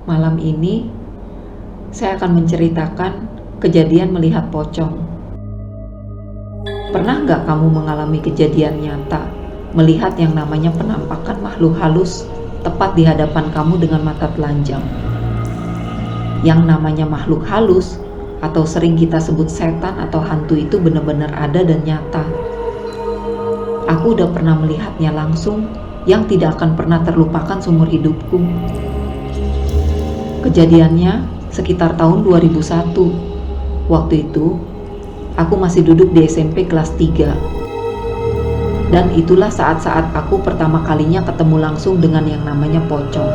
Malam ini saya akan menceritakan kejadian melihat pocong. Pernah nggak kamu mengalami kejadian nyata melihat yang namanya penampakan makhluk halus tepat di hadapan kamu dengan mata telanjang? Yang namanya makhluk halus atau sering kita sebut setan atau hantu itu benar-benar ada dan nyata. Aku udah pernah melihatnya langsung yang tidak akan pernah terlupakan seumur hidupku. Kejadiannya sekitar tahun 2001. Waktu itu, aku masih duduk di SMP kelas 3. Dan itulah saat-saat aku pertama kalinya ketemu langsung dengan yang namanya pocong.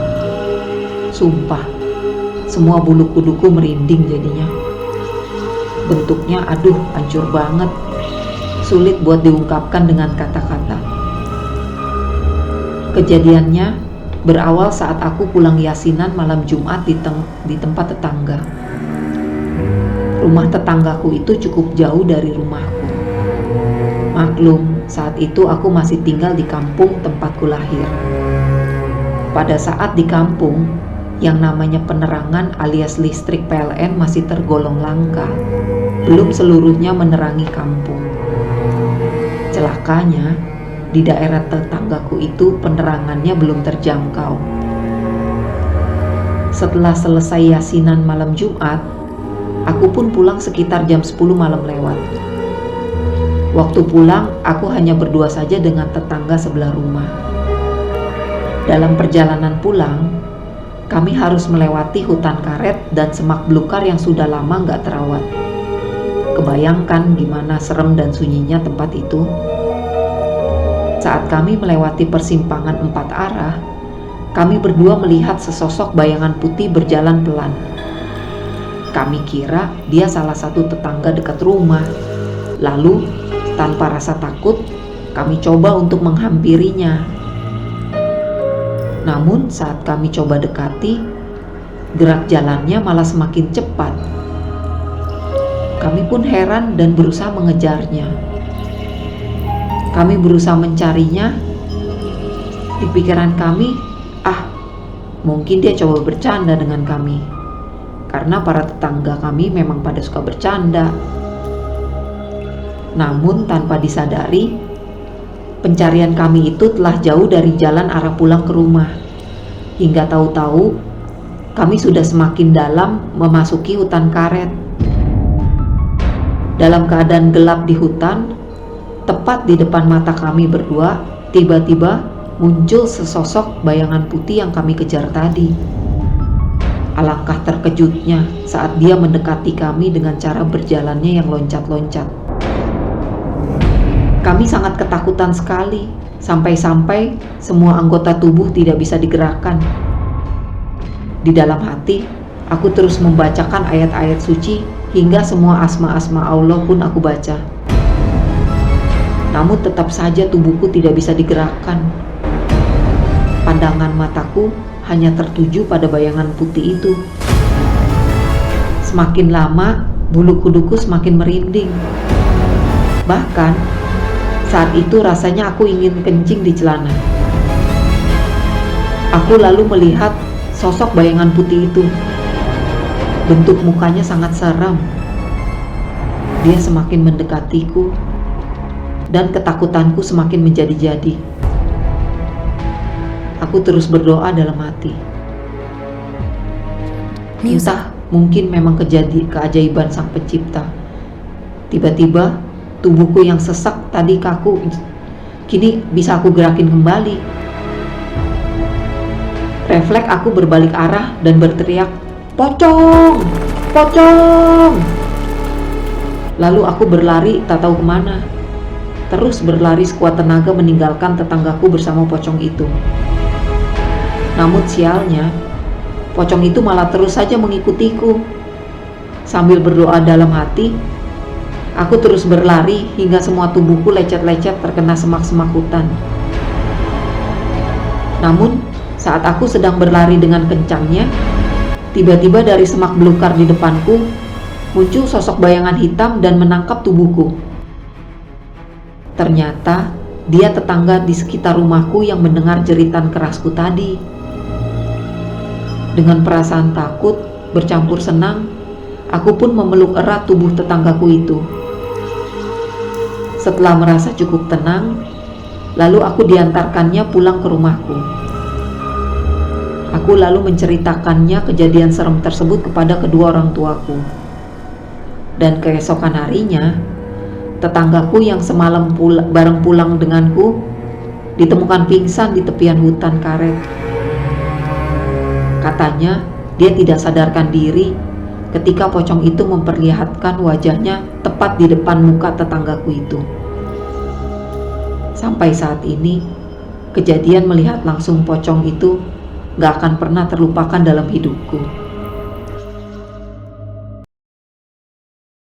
Sumpah, semua bulu kuduku merinding jadinya. Bentuknya hancur banget. Sulit buat diungkapkan dengan kata-kata. Kejadiannya berawal saat aku pulang yasinan malam Jumat di tempat tetangga. Rumah tetanggaku itu cukup jauh dari rumahku. Maklum, saat itu aku masih tinggal di kampung tempatku lahir. Pada saat di kampung, yang namanya penerangan alias listrik PLN masih tergolong langka. Belum seluruhnya menerangi kampung. Celakanya, di daerah tetanggaku itu penerangannya belum terjangkau. Setelah selesai yasinan malam Jumat, aku pun pulang sekitar jam 10 malam lewat. Waktu pulang, aku hanya berdua saja dengan tetangga sebelah rumah. Dalam perjalanan pulang, kami harus melewati hutan karet dan semak belukar yang sudah lama gak terawat. Kebayangkan gimana serem dan sunyinya tempat itu. Saat kami melewati persimpangan 4 arah, kami berdua melihat sesosok bayangan putih berjalan pelan. Kami kira dia salah satu tetangga dekat rumah. Lalu, tanpa rasa takut, kami coba untuk menghampirinya. Namun saat kami coba dekati, gerak jalannya malah semakin cepat. Kami pun heran dan berusaha mengejarnya. Kami berusaha mencarinya. Di pikiran kami, mungkin dia coba bercanda dengan kami. Karena para tetangga kami memang pada suka bercanda. Namun tanpa disadari, pencarian kami itu telah jauh dari jalan arah pulang ke rumah. Hingga tahu-tahu, kami sudah semakin dalam memasuki hutan karet. Dalam keadaan gelap di hutan, tepat di depan mata kami berdua, tiba-tiba muncul sesosok bayangan putih yang kami kejar tadi. Alangkah terkejutnya saat dia mendekati kami dengan cara berjalannya yang loncat-loncat. Kami sangat ketakutan sekali, sampai-sampai semua anggota tubuh tidak bisa digerakkan. Di dalam hati, aku terus membacakan ayat-ayat suci hingga semua asma-asma Allah pun aku baca. Namun tetap saja tubuhku tidak bisa digerakkan. Pandangan mataku hanya tertuju pada bayangan putih itu. Semakin lama, bulu kuduku semakin merinding. Bahkan, saat itu rasanya aku ingin kencing di celana. Aku lalu melihat sosok bayangan putih itu. Bentuk mukanya sangat seram. Dia semakin mendekatiku. Dan ketakutanku semakin menjadi-jadi. Aku terus berdoa dalam hati. Entah, mungkin memang keajaiban Sang Pencipta. Tiba-tiba, tubuhku yang sesak tadi kaku, kini bisa aku gerakin kembali. Refleks aku berbalik arah dan berteriak, "Pocong! Pocong!" Lalu aku berlari tak tahu kemana. Terus berlari sekuat tenaga meninggalkan tetanggaku bersama pocong itu. Namun sialnya, pocong itu malah terus saja mengikutiku. Sambil berdoa dalam hati, aku terus berlari hingga semua tubuhku lecet-lecet terkena semak-semak hutan. Namun, saat aku sedang berlari dengan kencangnya, tiba-tiba dari semak belukar di depanku, muncul sosok bayangan hitam dan menangkap tubuhku. Ternyata dia tetangga di sekitar rumahku yang mendengar jeritan kerasku tadi. Dengan perasaan takut bercampur senang, aku pun memeluk erat tubuh tetanggaku itu. Setelah merasa cukup tenang, lalu aku diantarkannya pulang ke rumahku. Aku lalu menceritakannya kejadian serem tersebut kepada kedua orang tuaku. Dan keesokan harinya, tetanggaku yang semalam bareng pulang denganku ditemukan pingsan di tepian hutan karet. Katanya dia tidak sadarkan diri ketika pocong itu memperlihatkan wajahnya tepat di depan muka tetanggaku itu. Sampai saat ini, kejadian melihat langsung pocong itu gak akan pernah terlupakan dalam hidupku.